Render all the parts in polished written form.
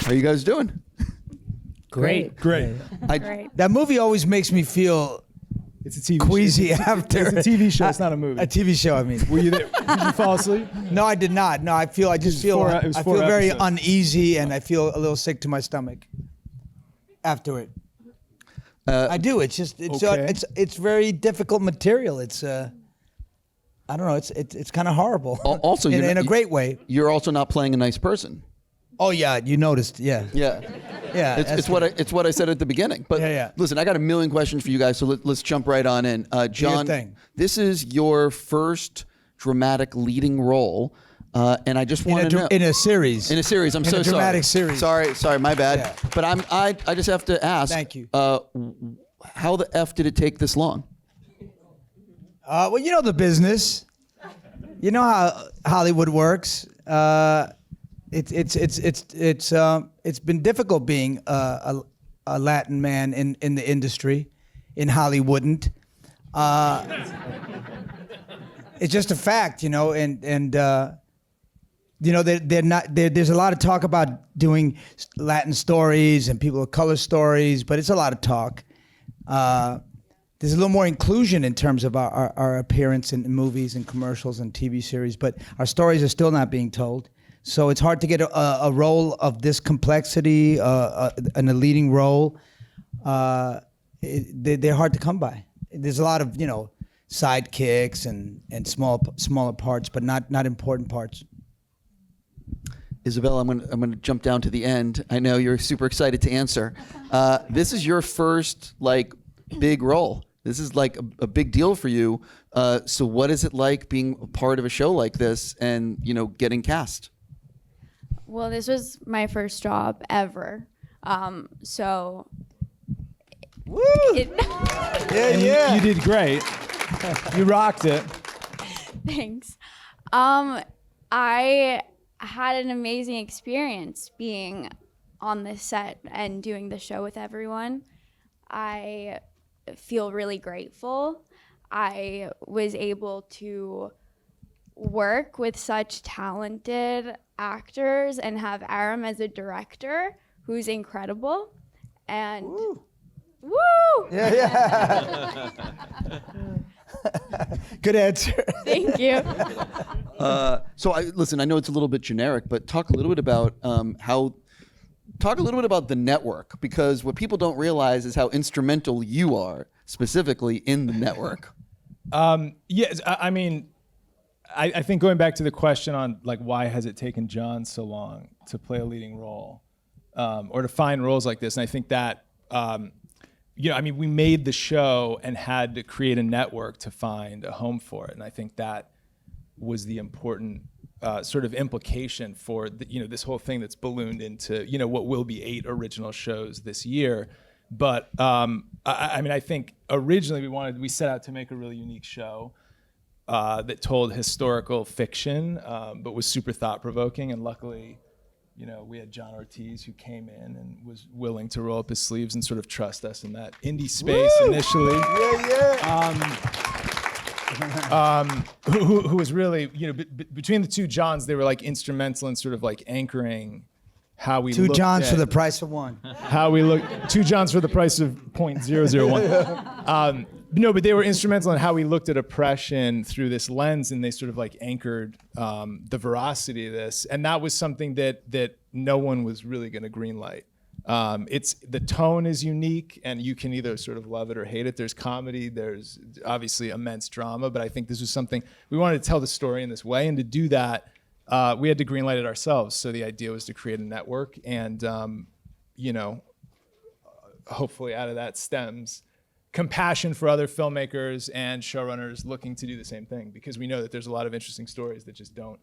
How are you guys doing? Great. That movie always makes me feel It's a TV queasy show. after. It's a TV show. It's not a movie. A TV show, I mean. Were you there? Did you fall asleep? No, I did not. No, I feel It was four very episodes. uneasy, and I feel a little sick to my stomach after it. I do. It's just Okay. it's very difficult material. It's I don't know. It's kind of horrible. Also, in a great way. You're also not playing a nice person. Oh yeah, you noticed. Yeah. Yeah. Yeah. It's what I said at the beginning. But Yeah. listen, I got a million questions for you guys, so let's jump right on in. John, thing. this is your first dramatic leading role, and I just want to know in a series. in a series. I'm In so a sorry. dramatic series. Sorry, my bad. Yeah. But I just have to ask. Thank you. How the F did it take this long? Well, you know the business. You know how Hollywood works. It's been difficult being a Latin man in the industry, in Hollywoodened. It's just a fact, you know, and you know they're not. There's a lot of talk about doing Latin stories and people of color stories, but it's a lot of talk. There's a little more inclusion in terms of our appearance in movies and commercials and TV series, but our stories are still not being told. So it's hard to get a role of this complexity in a leading role. They're hard to come by. There's a lot of, you know, sidekicks and smaller parts, but not important parts. Isabelle, I'm gonna jump down to the end. I know you're super excited to answer. This is your first big role. This is like a big deal for you. So what is it like being a part of a show like this and, you know, getting cast? Well, this was my first job ever. So. Woo! And yeah. You did great. You rocked it. Thanks. I had an amazing experience being on this set and doing the show with everyone. I feel really grateful. I was able to work with such talented actors and have Aram as a director who's incredible. And woo! Yeah. Good answer. Thank you. So listen, I know it's a little bit generic, but talk a little bit about talk a little bit about the network, because what people don't realize is how instrumental you are specifically in the network. Yes, I mean, I think going back to the question on why has it taken John so long to play a leading role, or to find roles like this, and I think that we made the show and had to create a network to find a home for it, and I think that was the important sort of implication for this whole thing that's ballooned into what will be 8 original shows this year. But I think originally we set out to make a really unique show that told historical fiction, but was super thought-provoking. And luckily, we had John Ortiz, who came in and was willing to roll up his sleeves and sort of trust us in that indie space initially. Who was really, between the two Johns, they were instrumental in sort of anchoring how we Two looked Johns at for the price of one. how we look. 2 Johns for the price of 0.001. No, but they were instrumental in how we looked at oppression through this lens, and they sort of anchored the veracity of this, and that was something that no one was really going to greenlight. The tone is unique, and you can either sort of love it or hate it. There's comedy, there's obviously immense drama, but I think this was something we wanted to tell the story in this way, and to do that, we had to greenlight it ourselves. So the idea was to create a network, and hopefully out of that stems compassion for other filmmakers and showrunners looking to do the same thing, because we know that there's a lot of interesting stories that just don't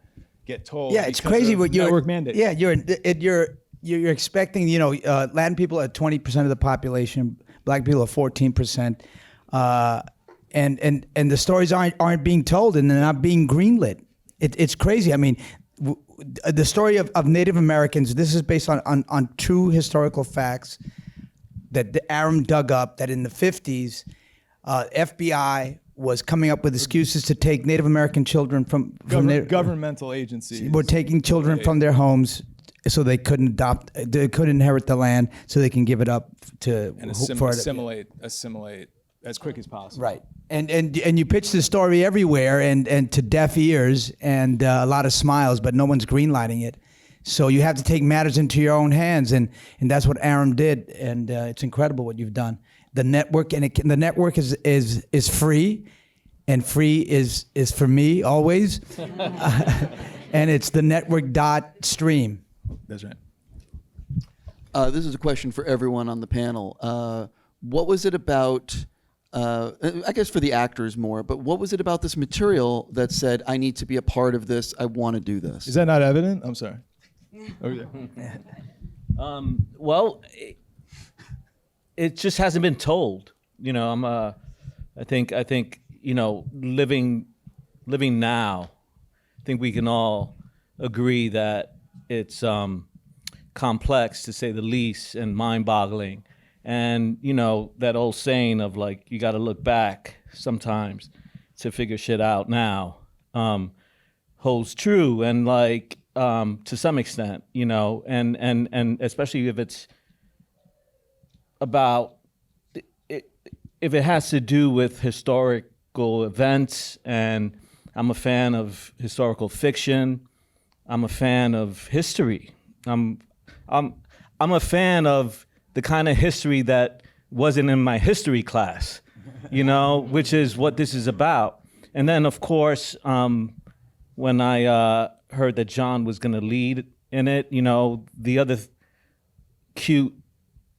get told. Yeah, it's crazy what you're network mandate. Yeah, you're expecting, Latin people are 20% of the population, black people are 14%, and the stories aren't being told, and they're not being greenlit. It's crazy. I mean, the story of Native Americans, this is based on true historical facts that the Aram dug up, that in the 50s, FBI was coming up with excuses to take Native American children from governmental agencies. Were taking children from their homes so they couldn't inherit the land, so they can give it up to And for assimilate as quick as possible. Right. And you pitch the story everywhere and to deaf ears and a lot of smiles, but no one's greenlighting it. So you have to take matters into your own hands, and that's what Aram did, and it's incredible what you've done. The network the network is free, and free is for me always, and it's the network.stream. That's right. This is a question for everyone on the panel. What was it about? I guess for the actors more, but what was it about this material that said, I need to be a part of this, I want to do this? Is that not evident? I'm sorry. Okay. Well, it just hasn't been told. You know, I think you know, living now, I think we can all agree that it's complex, to say the least, and mind-boggling. And, you know, that old saying of, like, you got to look back sometimes to figure shit out now, holds true. And, like, to some extent, you know, and especially if it's about, if it has to do with historical events, and I'm a fan of historical fiction, I'm a fan of history. I'm a fan of the kind of history that wasn't in my history class, you know, which is what this is about. And then, of course, when I heard that John was going to lead in it, you know, the other cute,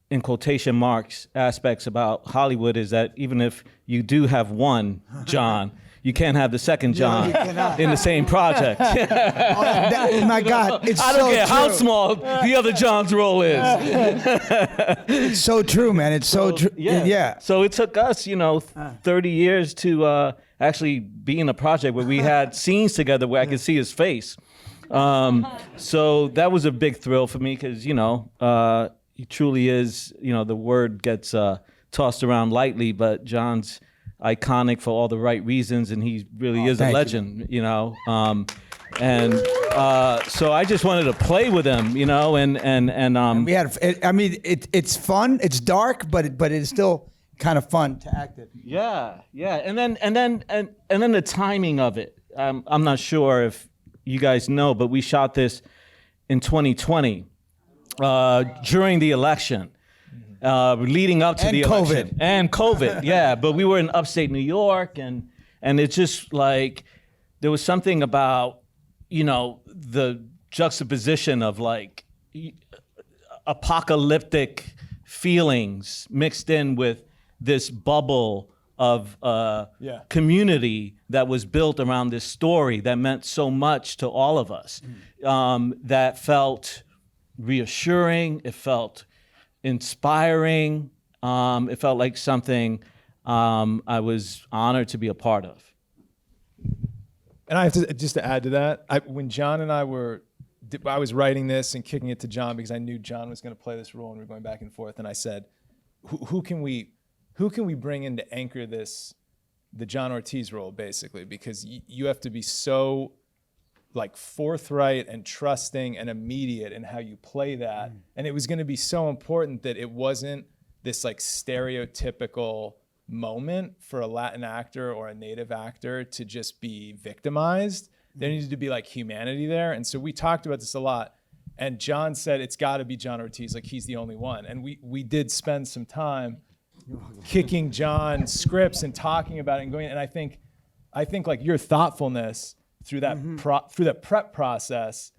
in quotation marks, aspects about Hollywood is that even if you do have one John, you can't have the second John in the same project. My God, it's I don't so care how true. small the other John's role is. It's so true, man. It's so true. Yeah. So it took us, you know, 30 years to actually be in a project where we had scenes together where I could see his face. So that was a big thrill for me because, you know, he truly is, you know, the word gets tossed around lightly, but John's iconic for all the right reasons, and he really is a legend, you know. So I just wanted to play with him, you know, and We had. I mean, it's fun. It's dark, but it is still kind of fun to act it. yeah, and then the timing of it. I'm not sure if you guys know, but we shot this in 2020 during the election. Leading up to And the COVID. election. And COVID, yeah. But we were in upstate New York, and it's just like, there was something about, you know, the juxtaposition of like apocalyptic feelings mixed in with this bubble of community that was built around this story that meant so much to all of us. That felt reassuring. It felt inspiring. It felt like something I was honored to be a part of. And I have to, just to add to that, when John and I was writing this and kicking it to John because I knew John was going to play this role and we were going back and forth. And I said, who can we bring in to anchor this, the John Ortiz role, basically? Because you have to be so like forthright and trusting and immediate in how you play that. And it was going to be so important that it wasn't this like stereotypical moment for a Latin actor or a native actor to just be victimized. There needed to be like humanity there. And so we talked about this a lot. And John said, it's got to be John Ortiz. Like, he's the only one. And we did spend some time kicking John's scripts and talking about it and going. And I think like your thoughtfulness through that through that prep process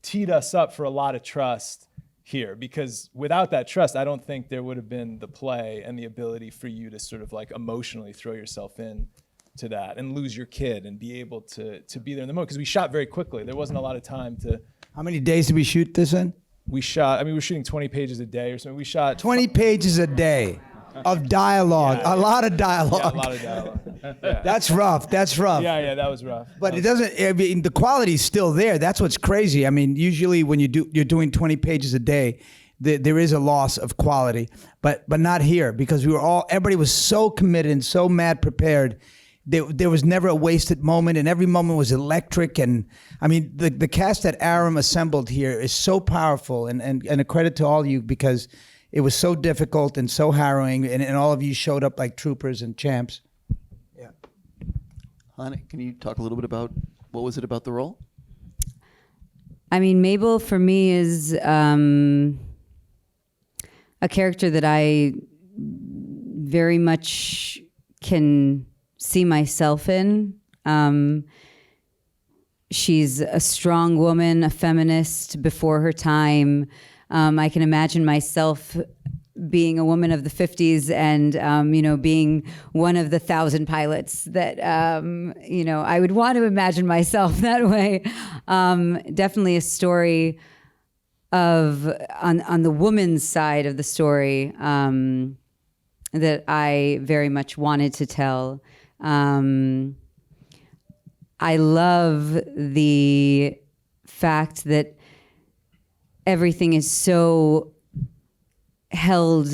teed us up for a lot of trust here, because without that trust, I don't think there would have been the play and the ability for you to sort of like emotionally throw yourself in to that and lose your kid and be able to be there in the moment. Because we shot very quickly. There wasn't a lot of time to. How many days did we shoot this in? We shot, I mean, we were shooting 20 pages a day or something. We shot 20 pages a day of dialogue. Yeah. A lot of dialogue. Yeah, a lot of dialogue. Yeah. That's rough. That's rough. Yeah, that was rough. But it doesn't. I mean, the quality's still there. That's what's crazy. I mean, usually when you're doing 20 pages a day, there is a loss of quality. But not here, because everybody was so committed and so mad prepared there was never a wasted moment, and every moment was electric. And I mean, the cast that Aram assembled here is so powerful, and a credit to all of you, because it was so difficult and so harrowing, and all of you showed up like troopers and champs. Yeah. Hani, can you talk a little bit about what was it about the role? I mean, Mabel for me is a character that I very much can see myself in. She's a strong woman, a feminist before her time. I can imagine myself being a woman of the 50s and, being one of the 1,000 pilots that, I would want to imagine myself that way. Definitely a story of, on the woman's side of the story, that I very much wanted to tell. I love the fact that everything is so held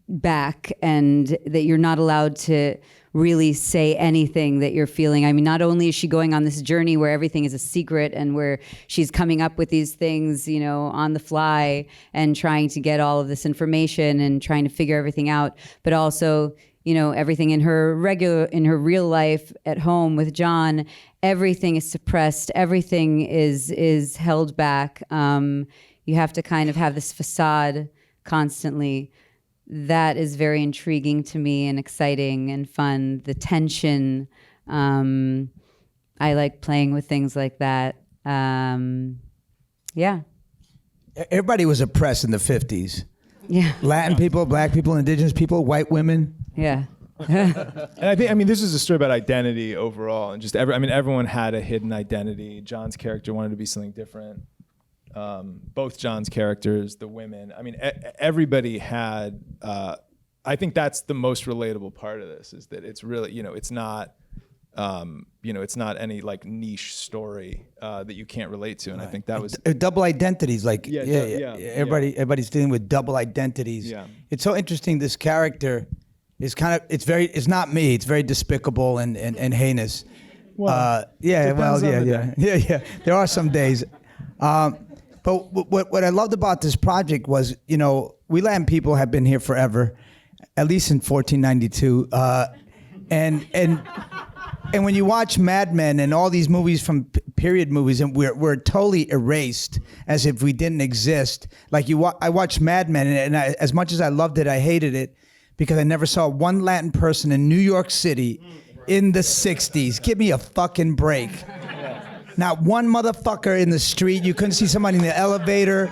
back and that you're not allowed to really say anything that you're feeling. I mean, not only is she going on this journey where everything is a secret and where she's coming up with these things, on the fly and trying to get all of this information and trying to figure everything out, but also, everything in her real life at home with John, everything is suppressed, everything is held back. You have to kind of have this facade constantly. That is very intriguing to me and exciting and fun. The tension, I like playing with things like that. Yeah. Everybody was oppressed in the 50s. Yeah. Latin people, black people, indigenous people, white women. Yeah. And I think, this is a story about identity overall, and just everyone had a hidden identity. John's character wanted to be something different. Both John's characters, the women. Everybody had. I think that's the most relatable part of this, is that it's really, it's not, it's not any like niche story that you can't relate to, and I think that was double identities. Like yeah. Everybody's dealing with double identities. Yeah. It's so interesting. This character is it's not me. It's very despicable and heinous. Well, yeah. depends on the Yeah. There are some days. But what I loved about this project was, we Latin people have been here forever, at least in 1492. And when you watch Mad Men and all these movies from period movies, and we're totally erased as if we didn't exist. Like I watched Mad Men, and as much as I loved it, I hated it because I never saw one Latin person in New York City in the 60s. Give me a fucking break. Not one motherfucker in the street. You couldn't see somebody in the elevator,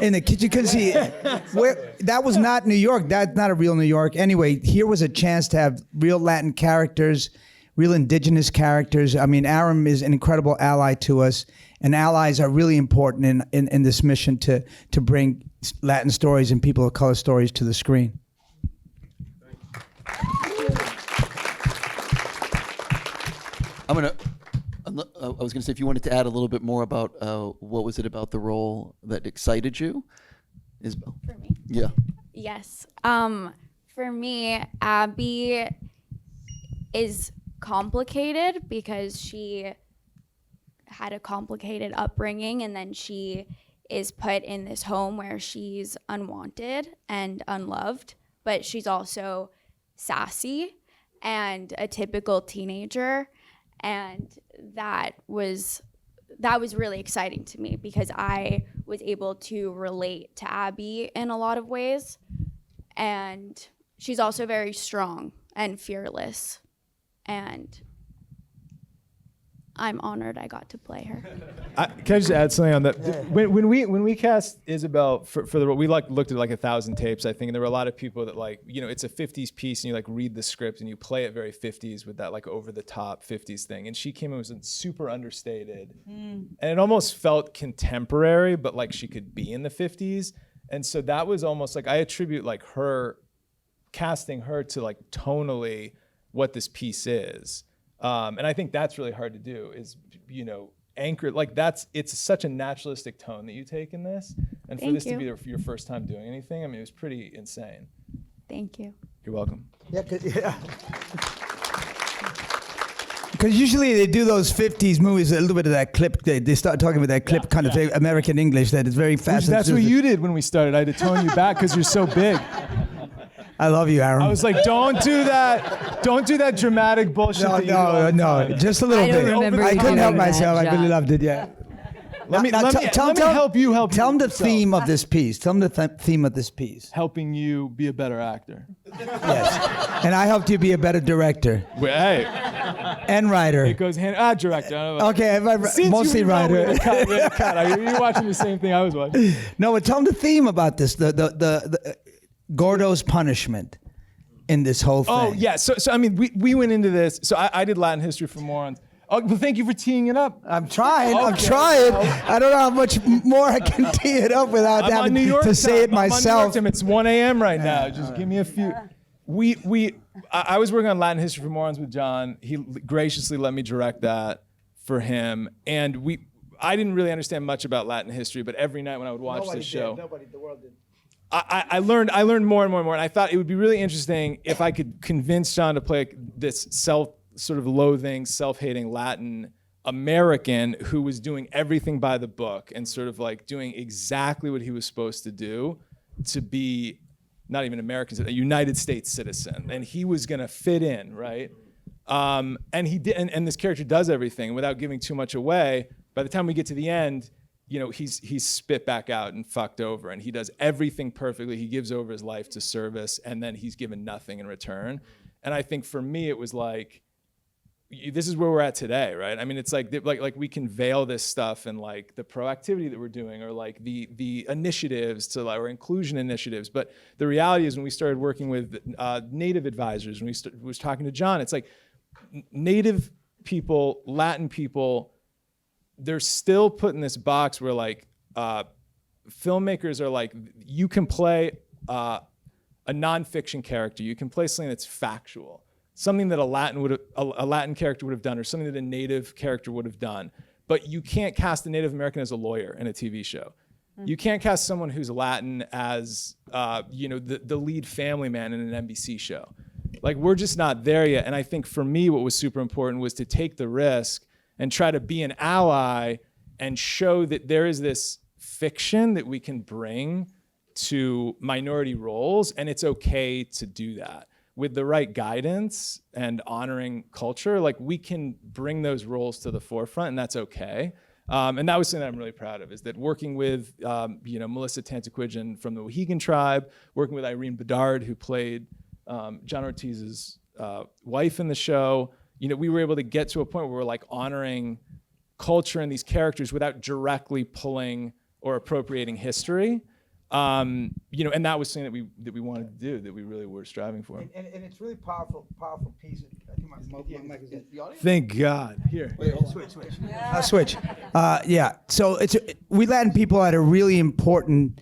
in the kitchen. You couldn't see that was not New York. That's not a real New York. Anyway, here was a chance to have real Latin characters, real indigenous characters. Aram is an incredible ally to us, and allies are really important in this mission to bring Latin stories and people of color stories to the screen. I was going to say, if you wanted to add a little bit more about what was it about the role that excited you, Isabelle? For me? Yeah. Yes. For me, Abby is complicated because she had a complicated upbringing, and then she is put in this home where she's unwanted and unloved, but she's also sassy and a typical teenager. And that was really exciting to me because I was able to relate to Abby in a lot of ways. And she's also very strong and fearless. And I'm honored I got to play her. Can I just add something on that? When we cast Isabelle for the role, we looked at 1,000 tapes, I think, and there were a lot of people that it's a 50s piece, and you read the script and you play it very 50s with that over the top 50s thing. And she came in was super understated, and it almost felt contemporary, but she could be in the 50s. And so that was almost I attribute her casting her to tonally what this piece is. And I think that's really hard to do is, anchor, it's such a naturalistic tone that you take in this. And for this to be your first time doing anything, it was pretty insane. Thank you. You're welcome. Yeah. Because usually they do those 50s movies, a little bit of that clip. They start talking about that clip kind of American English that is very fast. That's what you did when we started. I had to tone you back because you're so big. I love you, Aram. I was like, don't do that. Don't do that dramatic bullshit. that you do all the time. Just a little I don't bit. remember I you couldn't help doing that, myself. I really John. loved it. Yeah. Let me help you. Tell them the yourself. theme of this piece. Tell them the theme of this piece. Helping you be a better actor. Yes. And I helped you be a better director Hey, and writer. it goes hand. Director. I don't know. Okay, Since mostly you know we writer. had a cut. You're watching the same thing I was watching. No, but tell them the theme about this. The Gordo's punishment in this whole thing. Oh yeah. So I mean, we went into this. So I did Latin history for morons. Oh, well, thank you for teeing it up. I'm trying. I'm Okay. trying. I don't know how much more I can tee it up without I'm on having New York to say it time. I'm on New York myself. time. It's 1 a.m. right now. Just give me a few. I was working on Latin history for morons with John. He graciously let me direct that for him, and I didn't really understand much about Latin history, but every night when I would watch this show, Nobody in the world did. I learned more and more and more, and I thought it would be really interesting if I could convince John to play this self-loathing, self-hating Latin American who was doing everything by the book and sort of like doing exactly what he was supposed to do to be not even American, a United States citizen, and he was gonna fit in, right? And he did, and this character does everything without giving too much away. By the time we get to the end, he's spit back out and fucked over, and he does everything perfectly. He gives over his life to service, and then he's given nothing in return. And I think for me, it was like, this is where we're at today, right? I mean, it's like we can veil this stuff and like the proactivity that we're doing, or like the initiatives to or inclusion initiatives. But the reality is, when we started working with Native advisors, when we was talking to John, it's like Native people, Latin people, they're still put in this box where like filmmakers are like, you can play a nonfiction character, you can play something that's factual, something that a Latin character would have done, or something that a Native character would have done. But you can't cast a Native American as a lawyer in a TV show. You can't cast someone who's Latin as the lead family man in an NBC show. Like, we're just not there yet. And I think for me, what was super important was to take the risk and try to be an ally and show that there is this fiction that we can bring to minority roles, and it's okay to do that. With the right guidance and honoring culture, like, we can bring those roles to the forefront, and that's okay. And that was something that I'm really proud of, is that working with Melissa Tantaquidgeon from the Mohegan tribe, working with Irene Bedard, who played John Ortiz's wife in the show, we were able to get to a point where we're like honoring culture and these characters without directly pulling or appropriating history. And that was something that we wanted to do, that we really were striving for. And it's really powerful piece. I think my mic is in. Thank God. Here. Wait, switch. I'll switch. Yeah. So we Latin people are at a really important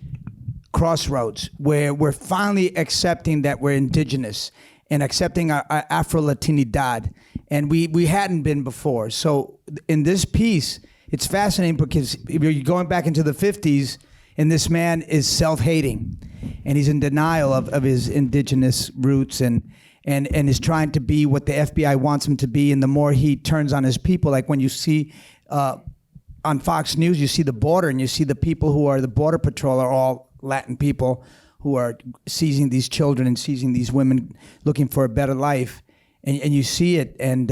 crossroads where we're finally accepting that we're indigenous and accepting our Afro-Latinidad. And we hadn't been before. So in this piece, it's fascinating because you're going back into the 50s, and this man is self-hating, and he's in denial of his indigenous roots, and is trying to be what the FBI wants him to be. And the more he turns on his people, like when you see on Fox News, you see the border, and you see the people who are the border patrol are all Latin people who are seizing these children and seizing these women looking for a better life. And you see it, and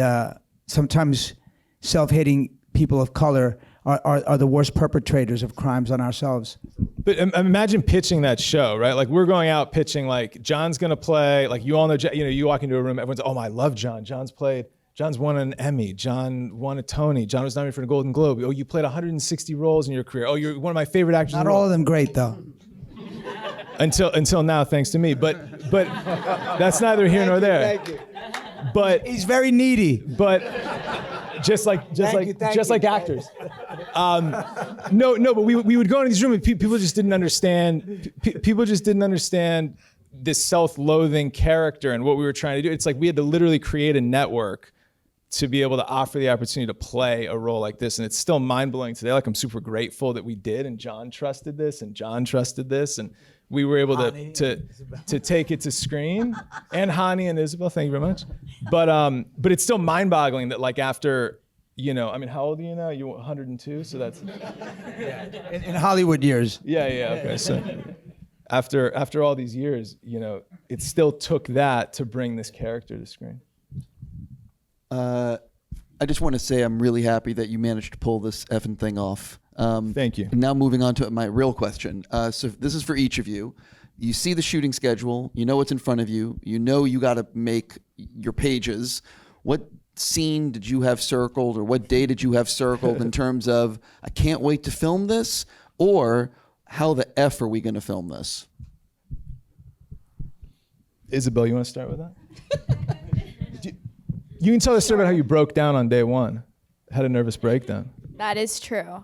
sometimes self-hating people of color are the worst perpetrators of crimes on ourselves. But imagine pitching that show, right? Like, we're going out pitching, like, John's gonna play, like, you all know, you walk into a room, everyone's, oh, I love John. John's won an Emmy. John won a Tony. John was nominated for a Golden Globe. Oh, you played 160 roles in your career. Oh, you're one of my favorite actors. Not all of them great, though. Until now, thanks to me. But that's neither here nor there. Thank you. But He's very needy. but just like actors. No, but we would go into these rooms and people just didn't understand. People just didn't understand this self-loathing character and what we were trying to do. It's like we had to literally create a network to be able to offer the opportunity to play a role like this. And it's still mind-blowing today. Like, I'm super grateful that we did, and John trusted this, and John trusted this, and we were able to take it to screen. And Hani and Isabelle, thank you very much. But it's still mind-boggling that, like, after, you know, I mean, how old are you now? You're 102, so that's In Hollywood years. yeah, okay. So after all these years, you know, it still took that to bring this character to screen. I just want to say I'm really happy that you managed to pull this effing thing off. Thank you. Now moving on to my real question. So this is for each of you. You see the shooting schedule. You know what's in front of you. You know you got to make your pages. What scene did you have circled, or what day did you have circled in terms of, I can't wait to film this, or how the F are we going to film this? Isabelle, you want to start with that? You can tell the story about how you broke down on day one. Had a nervous breakdown. That is true.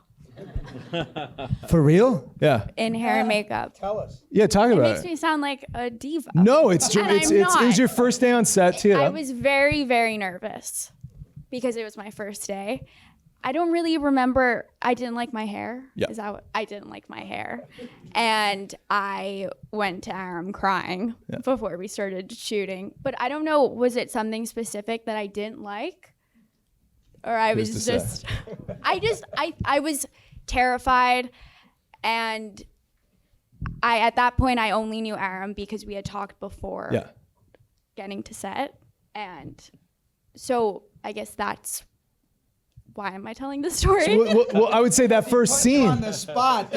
For real? Yeah. In hair and makeup. Tell us. Yeah, talk It about makes it. me sound like a diva. No, it's true. And It I'm was your not. first day on set, too. I was very, very nervous because it was my first day. I don't really remember. I didn't like my hair. Yeah. Is that what? I didn't like my hair. And I went to Aram crying before we started shooting. But I don't know, was it something specific that I didn't like? Or I Who's was to just, I was terrified. And at that point, I only knew Aram because we had talked before Yeah. getting to set. And so I guess that's, why am I telling this story? Well, I would say that first scene. On the spot.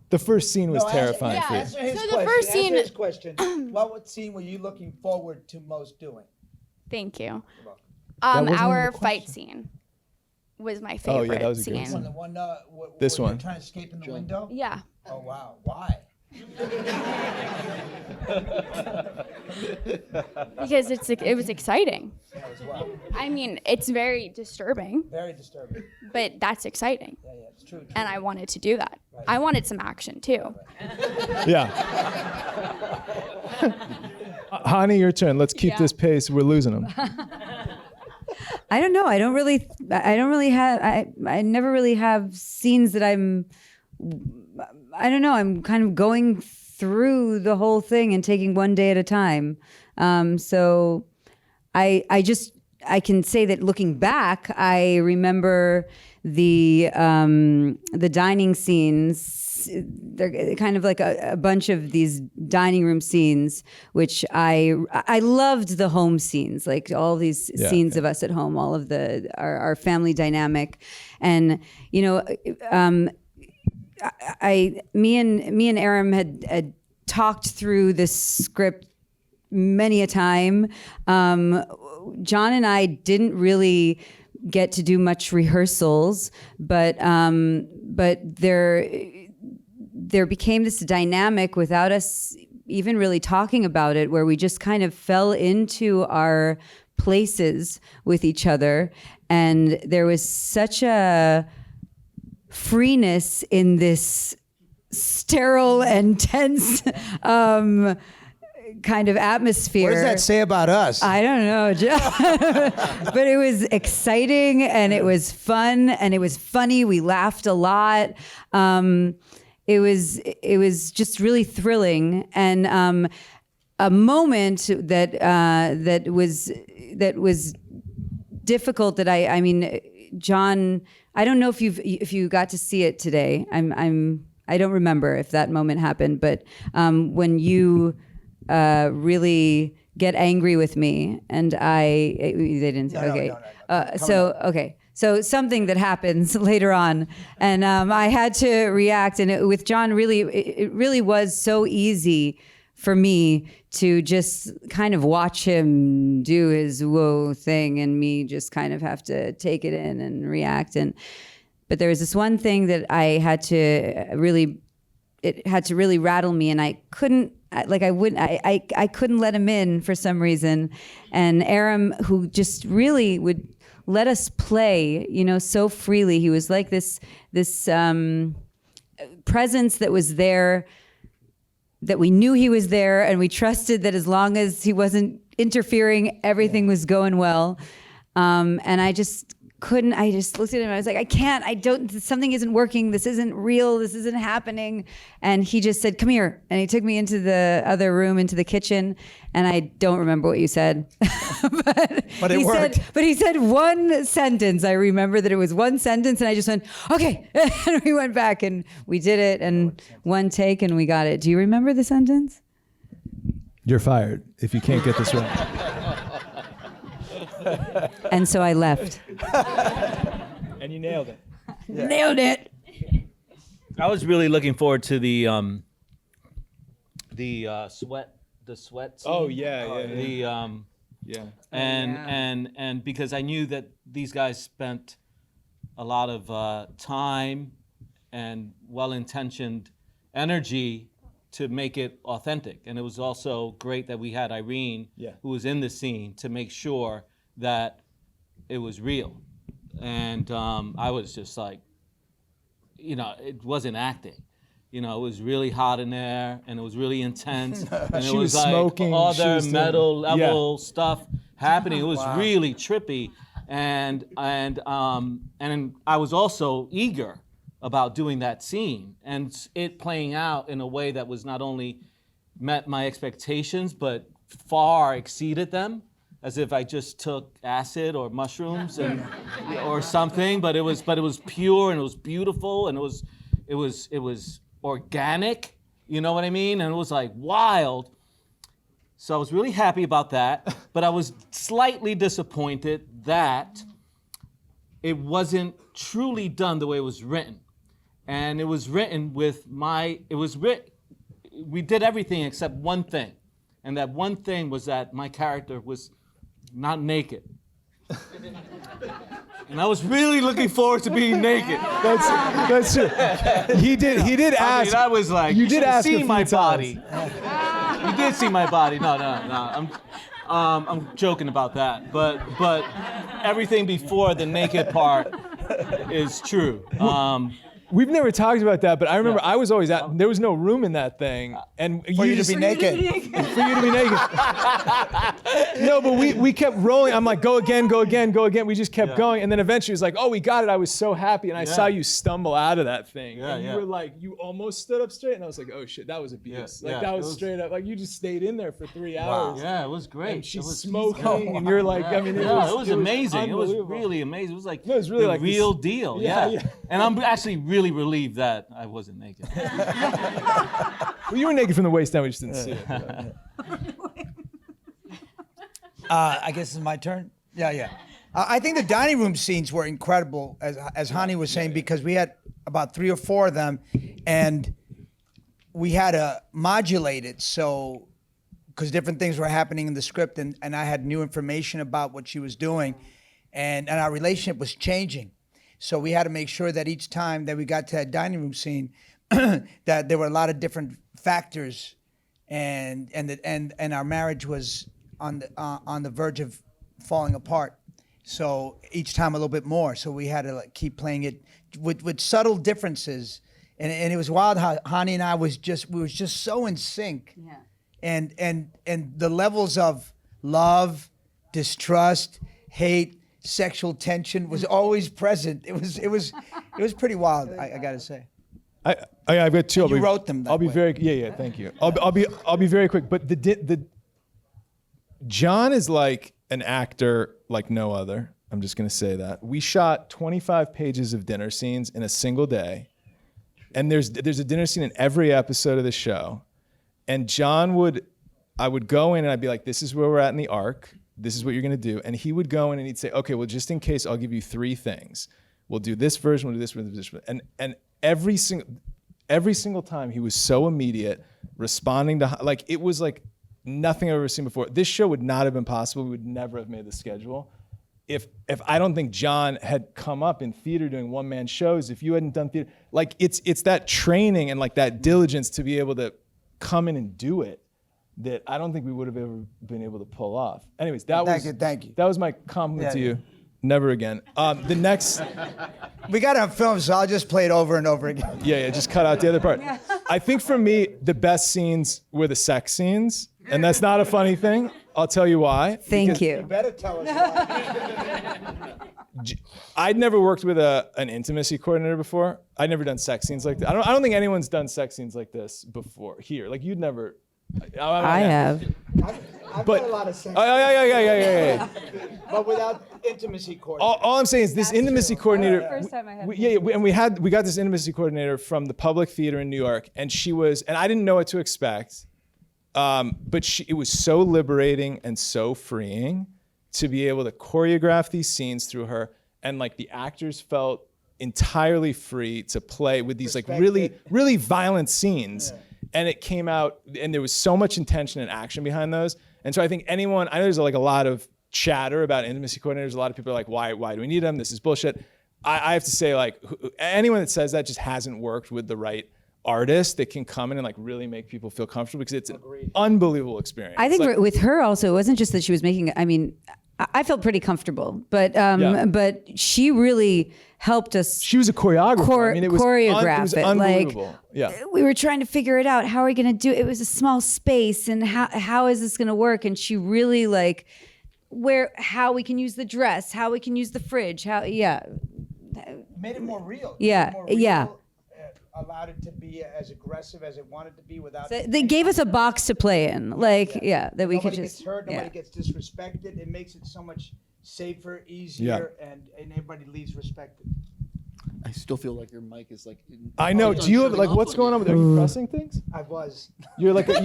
The first scene was terrifying for you. Answer his So the question. first Answer scene- his question. What scene were you looking forward to most doing? Thank you. wasn't even Our the fight question. scene was my Oh, favorite yeah, that was a great scene. The one, This where one. you're trying to escape in the window? Yeah. Oh, wow. Why? Because it was exciting. As well. I mean, it's very disturbing, Very disturbing. but that's exciting. Yeah, it's true. And I wanted to do that. I wanted some action too. Yeah. Hani, your turn. Let's keep this pace. We're losing them. I don't know. I don't really have. I never really have scenes that I don't know. I'm kind of going through the whole thing and taking one day at a time. So I can say that looking back, I remember the dining scenes. They're kind of like a bunch of these dining room scenes, which I loved the home scenes, like all these scenes of us at home, all of our family dynamic, and you know, me and Aram had talked through this script many a time. John and I didn't really get to do much rehearsals, but there became this dynamic without us even really talking about it, where we just kind of fell into our places with each other, and there was such a freeness in this sterile and tense kind of atmosphere. What does that say about us? I don't know, but it was exciting and it was fun and it was funny. We laughed a lot. It was just really thrilling, and a moment that was difficult. That I mean, John, I don't know if you got to see it today. I don't remember if that moment happened, but when you really get angry with me, and they didn't. Okay. So something that happens later on, and I had to react. And with John, it really was so easy for me to just kind of watch him do his whoa thing, and me just kind of have to take it in and react. But there was this one thing that I had to really. It had to really rattle me, and I couldn't. I couldn't let him in for some reason. And Aram, who just really would let us play, so freely. He was like this presence that was there, that we knew he was there, and we trusted that as long as he wasn't interfering. Everything was going well. And I just couldn't, I just looked at him. I was like, I can't, something isn't working. This isn't real. This isn't happening. And he just said, come here. And he took me into the other room, into the kitchen. And I don't remember what you said. But it worked. But he said one sentence. I remember that it was one sentence. And I just went, okay. And we went back and we did it. And one take and we got it. Do you remember the sentence? You're fired if you can't get this right. And so I left. And you nailed it. Nailed it. I was really looking forward to the sweat scene. Oh yeah. The and because I knew that these guys spent a lot of time and well-intentioned energy to make it authentic, and it was also great that we had Irene, who was in the scene, to make sure that it was real. And I was just like, it wasn't acting. It was really hot in there, and it was really intense. And She it was was like smoking, all she the was doing- metal level stuff happening. It was really trippy, and I was also eager about doing that scene and it playing out in a way that was not only met my expectations, but far exceeded them. As if I just took acid or mushrooms or something, but it was pure and it was beautiful and it was organic, you know what I mean? And it was like wild. So I was really happy about that, but I was slightly disappointed that it wasn't truly done the way it was written. And it was written with we did everything except one thing. And that one thing was that my character was not naked. And I was really looking forward to being naked. That's true. He did ask. I was like, you you did should have ask a seen few my times. body. You did see my body. No. I'm joking about that. But everything before the naked part is true. We've never talked about that, but I remember I was always out. There was no room in that thing, and For you to just- be naked. For you to be naked. No, but we kept rolling. I'm like, go again. We just kept going, and then eventually it was like, oh, we got it. I was so happy, and I saw you stumble out of that thing, and you were like, you almost stood up straight, and I was like, oh shit, that was abuse. That it was was- straight up. Like you just stayed in there for 3 hours. Yeah, it was great. And she's It was smoking, and you're like, I mean, it was amazing. It was unbelievable. really amazing. It was like No, it was really the like this- real deal. Yeah, Yeah. yeah. And I'm actually really relieved that I wasn't naked. Well, you were naked from the waist down. We just didn't see it. I guess it's my turn. Yeah. I think the dining room scenes were incredible, as Hani was saying, because we had about 3 or 4 of them, and we had to modulate it so because different things were happening in the script, and I had new information about what she was doing, and our relationship was changing. So we had to make sure that each time that we got to that dining room scene, that there were a lot of different factors, and our marriage was on the verge of falling apart. So each time a little bit more. So we had to keep playing it with subtle differences, and it was wild how Hani and I we were just so in sync. Yeah. And the levels of love, distrust, hate, sexual tension was always present. It was pretty wild. I gotta say. I've got 2. You wrote them that I'll be way. very Thank you. I'll be very quick. But the John is like an actor like no other. I'm just gonna say that. We shot 25 pages of dinner scenes in a single day, and there's a dinner scene in every episode of the show. And I would go in and I'd be like, this is where we're at in the arc. This is what you're gonna do. And he would go in and he'd say, okay, well, just in case, I'll give you 3 things. We'll do this version, we'll do this version. And every single time he was so immediate, responding to, like, it was like nothing I've ever seen before. This show would not have been possible. We would never have made the schedule if I don't think John had come up in theater doing one-man shows, if you hadn't done theater. Like, it's that training and like that diligence to be able to come in and do it that I don't think we would have ever been able to pull off. Anyways, Thank you. That was my compliment to you. Never again. The next, We got it on film, so I'll just play it over and over again. yeah, just cut out the other part. I think for me, the best scenes were the sex scenes, and that's not a funny thing. I'll tell you why. Thank Because you. Better tell us why. I'd never worked with an intimacy coordinator before. I'd never done sex scenes like that. I don't think anyone's done sex scenes like this before here. Like you'd never. I have. I've But- done a lot of sex, Oh, yeah. but without intimacy coordinator. All I'm saying is this intimacy coordinator. First time I had We got this intimacy coordinator from the Public Theater in New York, and I didn't know what to expect, but it was so liberating and so freeing to be able to choreograph these scenes through her, and like the actors felt entirely free to play with these like really, really violent scenes. Yeah. And it came out, and there was so much intention and action behind those. And so I think I know there's like a lot of chatter about intimacy coordinators. A lot of people are like, why do we need them? This is bullshit. I have to say, like, anyone that says that just hasn't worked with the right artist that can come in and like really make people feel comfortable, because it's an unbelievable experience. I think like, with her also, it wasn't just that she was making, I mean, I felt pretty comfortable, but she really helped us. She was a choreographer. It was choreograph it was it. unbelievable. Like, we were trying to figure it out. How are we going to do it? It was a small space, and how is this going to work? And she really like how we can use the dress, how we can use the fridge, Made it more real. Yeah, yeah. Allowed it to be as aggressive as it wanted to be without. So they gave us a box to play in, that we could Nobody just. gets hurt. Nobody gets disrespected. It makes it so much safer, easier, and everybody leaves respected. I still feel like your mic is like. I know. Do you have like what's going on with? Are you pressing things? I was. You're like you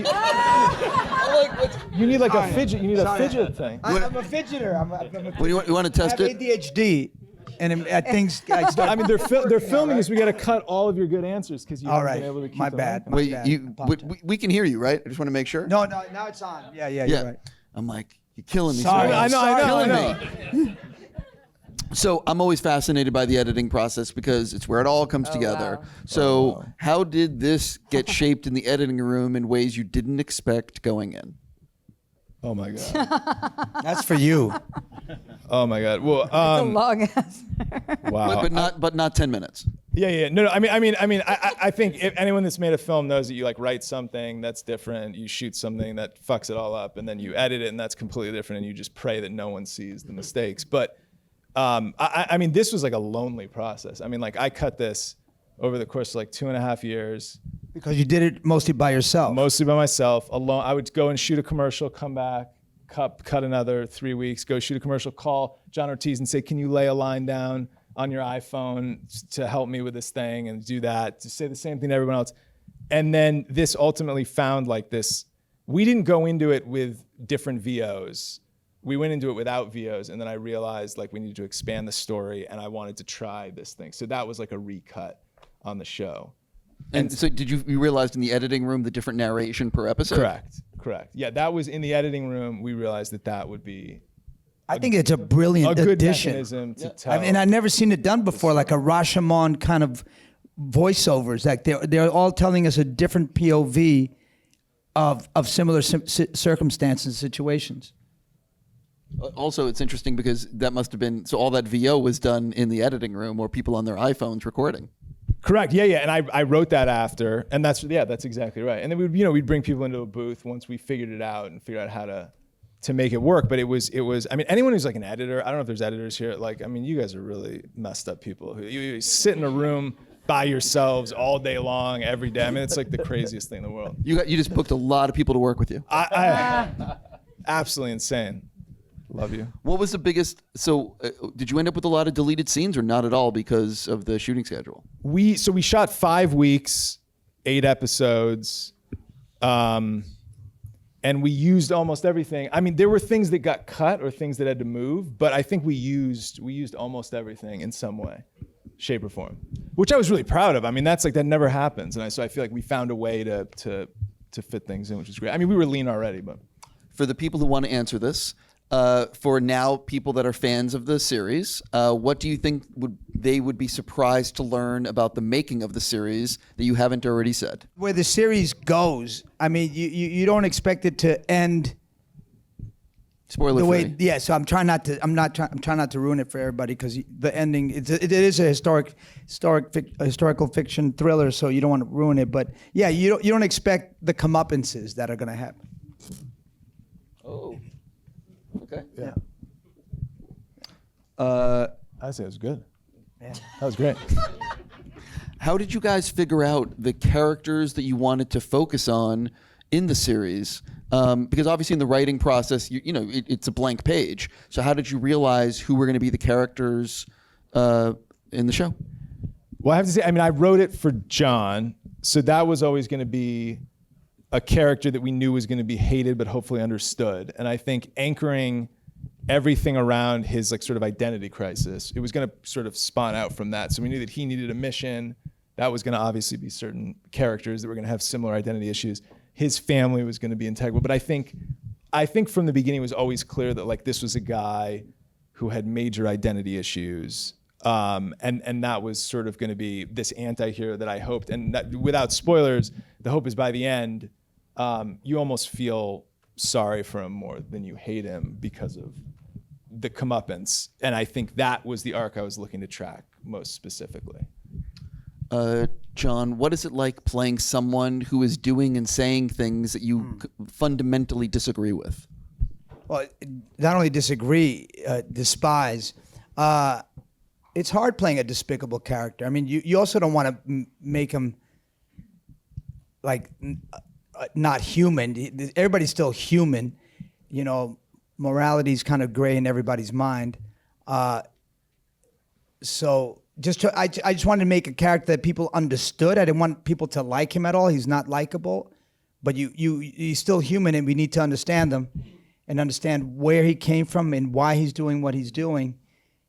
need like a fidget. You need a fidget thing. I'm a fidgeter. What do you want to test I have it? ADHD, and things. I mean, they're filming this. We got to cut all of your good answers because you All haven't right. been able to keep My them bad. open. My Wait, bad. we can hear you, right? I just want to make sure. No, now it's on. Yeah, you're right. I'm like, you're killing me. Sorry. Sorry. I know. Killing me. So I'm always fascinated by the editing process because it's where it all comes together. wow. So how did this get shaped in the editing room in ways you didn't expect going in? Oh my god. That's for you. Oh my god. Well, It's a long ass. wow. But not 10 minutes. Yeah. No. I think if anyone that's made a film knows that you like write something that's different, you shoot something that fucks it all up, and then you edit it, and that's completely different, and you just pray that no one sees the mistakes. But I mean, this was like a lonely process. I mean, like I cut this over the course of like 2.5 years. Because you did it mostly by yourself. Mostly by myself, alone. I would go and shoot a commercial, come back, cut another 3 weeks, go shoot a commercial, call John Ortiz and say, can you lay a line down on your iPhone to help me with this thing, and do that, to say the same thing to everyone else. And then this ultimately found like this, we didn't go into it with different VOs. We went into it without VOs, and then I realized like we needed to expand the story, and I wanted to try this thing. So that was like a recut on the show. And so did you realized in the editing room the different narration per episode? Correct. Yeah, that was in the editing room. We realized that would be I think it's a brilliant a good addition. mechanism to tell. I mean, I've never seen it done before, like a Rashomon kind of voiceovers. Like they're all telling us a different POV of similar circumstances and situations. Also, it's interesting because that must have been, so all that VO was done in the editing room or people on their iPhones recording. Correct. Yeah. And I wrote that after, and that's exactly right. And then we'd bring people into a booth once we figured it out and figured out how to make it work. But it was. I mean, anyone who's like an editor, I don't know if there's editors here. Like, I mean, you guys are really messed up people who you sit in a room by yourselves all day long, every day. I mean, it's like the craziest thing in the world. You just booked a lot of people to work with you. I absolutely insane. Love you. What was the biggest? So, did you end up with a lot of deleted scenes, or not at all because of the shooting schedule? We shot 5 weeks, 8 episodes, and we used almost everything. I mean, there were things that got cut or things that had to move, but I think we used almost everything in some way, shape, or form, which I was really proud of. I mean, that never happens, and so I feel like we found a way to fit things in, which is great. I mean, we were lean already, but For the people who want to answer this. For now, people that are fans of the series, what do you think they would be surprised to learn about the making of the series that you haven't already said? Where the series goes, I mean, you don't expect it to end Spoiler the free. way. Yeah, so I'm trying not to ruin it for everybody, because the ending it is a historical fiction thriller, so you don't want to ruin it. But yeah, you don't expect the comeuppances that are going to happen. Oh. Okay. Yeah. Uh, I say it was good. Yeah. That was great. how did you guys figure out the characters that you wanted to focus on in the series? Because obviously in the writing process, it's a blank page. So how did you realize who were going to be the characters in the show? Well, I have to say, I wrote it for John, so that was always going to be a character that we knew was going to be hated but hopefully understood. And I think anchoring everything around his sort of identity crisis, it was going to sort of spawn out from that. So we knew that he needed a mission. That was going to obviously be certain characters that were going to have similar identity issues. His family was going to be integral. But I think from the beginning it was always clear that this was a guy who had major identity issues. And that was sort of going to be this anti-hero that I hoped. And that, without spoilers, the hope is by the end, you almost feel sorry for him more than you hate him because of the comeuppance. And I think that was the arc I was looking to track most specifically. John, what is it like playing someone who is doing and saying things that you fundamentally disagree with? Well, not only disagree, despise. It's hard playing a despicable character. I mean, you also don't want to make him not human. Everybody's still human. Morality's kind of gray in everybody's mind. So I just wanted to make a character that people understood. I didn't want people to like him at all. He's not likable, but he's still human, and we need to understand him and understand where he came from and why he's doing what he's doing.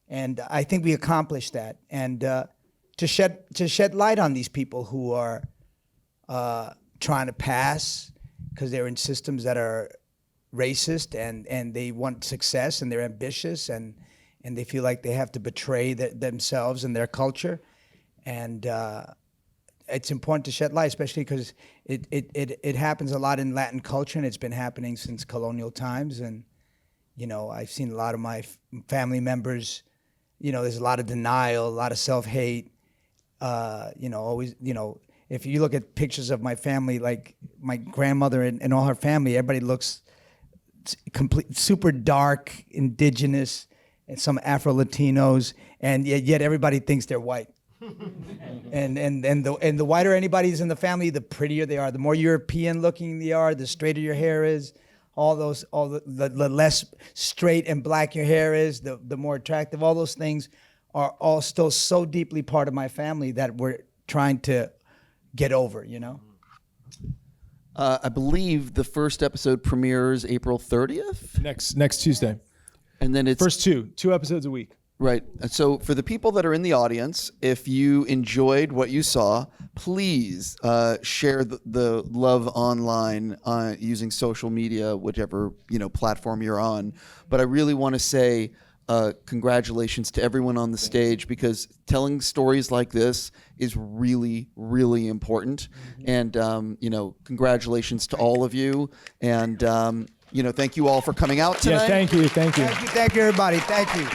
And I think we accomplished that. And to shed light on these people who are trying to pass because they're in systems that are racist and they want success and they're ambitious and they feel like they have to betray themselves and their culture. And it's important to shed light, especially because it happens a lot in Latin culture, and it's been happening since colonial times. And, I've seen a lot of my family members, there's a lot of denial, a lot of self-hate, always, if you look at pictures of my family, like my grandmother and all her family, everybody looks super dark, indigenous, and some Afro-Latinos, and yet everybody thinks they're white. and the whiter anybody's in the family, the prettier they are. The more European looking they are, the straighter your hair is. The less straight and black your hair is, the more attractive. All those things are all still so deeply part of my family that we're trying to get over, I believe the first episode premieres April 30th. Next Tuesday. And then it's First two episodes a week. Right. So for the people that are in the audience, if you enjoyed what you saw, please share the love online using social media, whichever platform you're on. But I really want to say congratulations to everyone on the stage, because telling stories like this is really, really important. And congratulations to all of you. And thank you all for coming out tonight. Yeah, thank you. Thank you, everybody. Thank you.